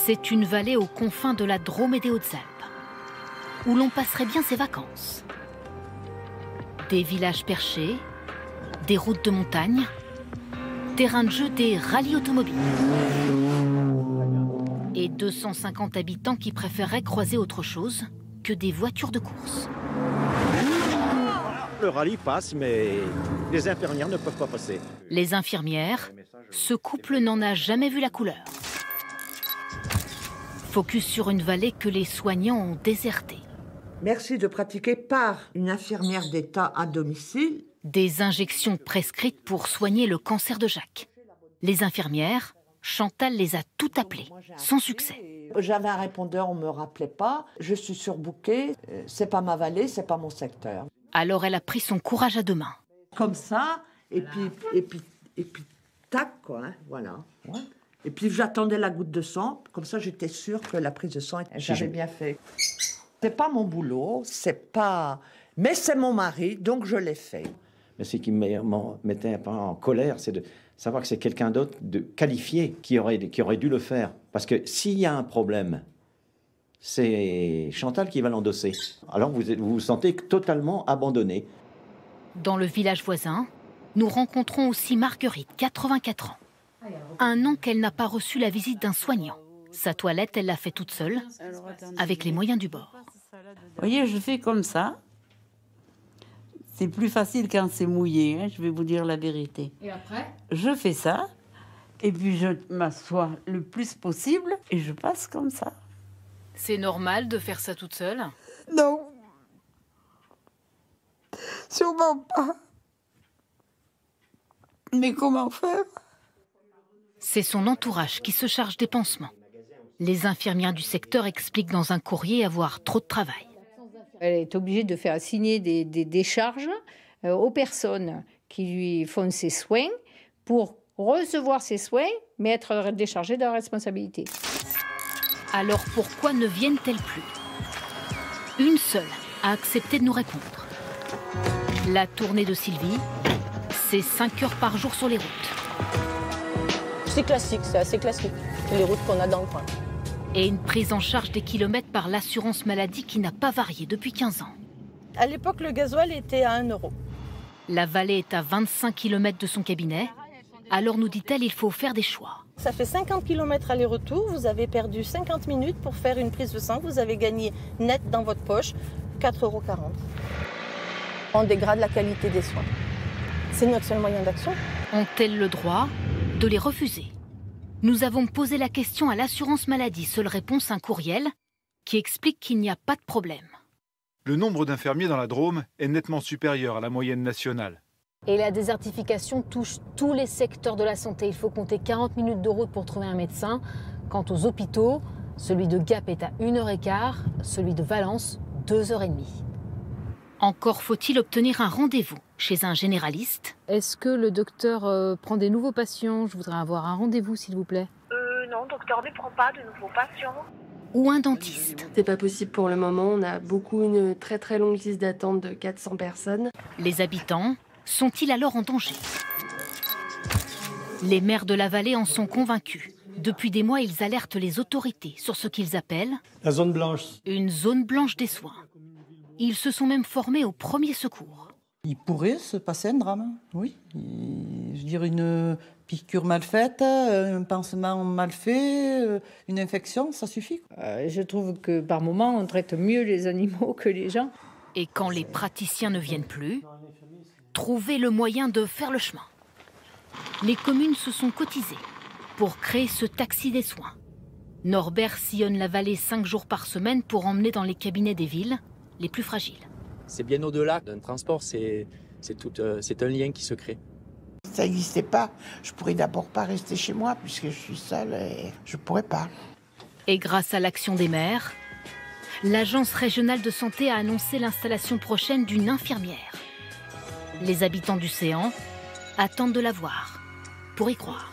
C'est une vallée aux confins de la Drôme et des Hautes-Alpes, où l'on passerait bien ses vacances. Des villages perchés, des routes de montagne, terrain de jeu des rallyes automobiles. Et 250 habitants qui préféreraient croiser autre chose que des voitures de course. Le rallye passe, mais les infirmières ne peuvent pas passer. Les infirmières, ce couple n'en a jamais vu la couleur. Focus sur une vallée que les soignants ont désertée. Merci de pratiquer par une infirmière d'État à domicile. Des injections prescrites pour soigner le cancer de Jacques. Les infirmières, Chantal les a toutes appelées, sans succès. J'avais un répondeur, on ne me rappelait pas. Je suis surbookée, c'est pas ma vallée, c'est pas mon secteur. Alors elle a pris son courage à deux mains. Comme ça, et puis tac, quoi, hein, voilà. Ouais. Et puis j'attendais la goutte de sang, comme ça j'étais sûre que la prise de sang, j'avais bien fait. C'est pas mon boulot, c'est pas... Mais c'est mon mari, donc je l'ai fait. Mais ce qui me mettait un peu en colère, c'est de savoir que c'est quelqu'un d'autre de qualifié qui aurait dû le faire. Parce que s'il y a un problème, c'est Chantal qui va l'endosser. Alors vous vous sentez totalement abandonné. Dans le village voisin, nous rencontrons aussi Marguerite, 84 ans. Un an qu'elle n'a pas reçu la visite d'un soignant. Sa toilette, elle l'a fait toute seule, avec les moyens du bord. Vous voyez, je fais comme ça. C'est plus facile quand c'est mouillé, hein, je vais vous dire la vérité. Et après ? Je fais ça, et puis je m'assois le plus possible, et je passe comme ça. C'est normal de faire ça toute seule ? Non. Sûrement pas. Mais comment faire ? C'est son entourage qui se charge des pansements. Les infirmières du secteur expliquent dans un courrier avoir trop de travail. Elle est obligée de faire signer des décharges aux personnes qui lui font ses soins pour recevoir ses soins, mais être déchargée de la responsabilité. Alors pourquoi ne viennent-elles plus ? Une seule a accepté de nous répondre. La tournée de Sylvie, c'est 5 heures par jour sur les routes. C'est classique, c'est assez classique, les routes qu'on a dans le coin. Et une prise en charge des kilomètres par l'assurance maladie qui n'a pas varié depuis 15 ans. À l'époque, le gasoil était à 1 €. La vallée est à 25 km de son cabinet. Alors, nous dit-elle, il faut faire des choix. Ça fait 50 km aller-retour, vous avez perdu 50 minutes pour faire une prise de sang, vous avez gagné net dans votre poche 4,40 €. On dégrade la qualité des soins. C'est notre seul moyen d'action. Ont-elles le droit de les refuser ? Nous avons posé la question à l'assurance maladie. Seule réponse, un courriel qui explique qu'il n'y a pas de problème. Le nombre d'infirmiers dans la Drôme est nettement supérieur à la moyenne nationale. Et la désertification touche tous les secteurs de la santé. Il faut compter 40 minutes de route pour trouver un médecin. Quant aux hôpitaux, celui de Gap est à 1h15, celui de Valence, 2h30. Encore faut-il obtenir un rendez-vous chez un généraliste. Est-ce que le docteur prend des nouveaux patients ? Je voudrais avoir un rendez-vous, s'il vous plaît. Non, le docteur ne prend pas de nouveaux patients. Ou un dentiste. C'est pas possible pour le moment. On a une très longue liste d'attente de 400 personnes. Les habitants sont-ils alors en danger ? Les maires de la vallée en sont convaincus. Depuis des mois, ils alertent les autorités sur ce qu'ils appellent la zone blanche. Une zone blanche des soins. Ils se sont même formés au premier secours. Il pourrait se passer un drame, oui. Je veux dire, une piqûre mal faite, un pansement mal fait, une infection, ça suffit. Je trouve que par moments, on traite mieux les animaux que les gens. Et quand les praticiens ne viennent plus, trouver le moyen de faire le chemin. Les communes se sont cotisées pour créer ce taxi des soins. Norbert sillonne la vallée 5 jours par semaine pour emmener dans les cabinets des villes les plus fragiles. C'est bien au-delà d'un transport, c'est un lien qui se crée. Si ça n'existait pas, je pourrais d'abord pas rester chez moi puisque je suis seule et je pourrais pas. Et grâce à l'action des maires, l'Agence régionale de santé a annoncé l'installation prochaine d'une infirmière. Les habitants du Séant attendent de la voir pour y croire.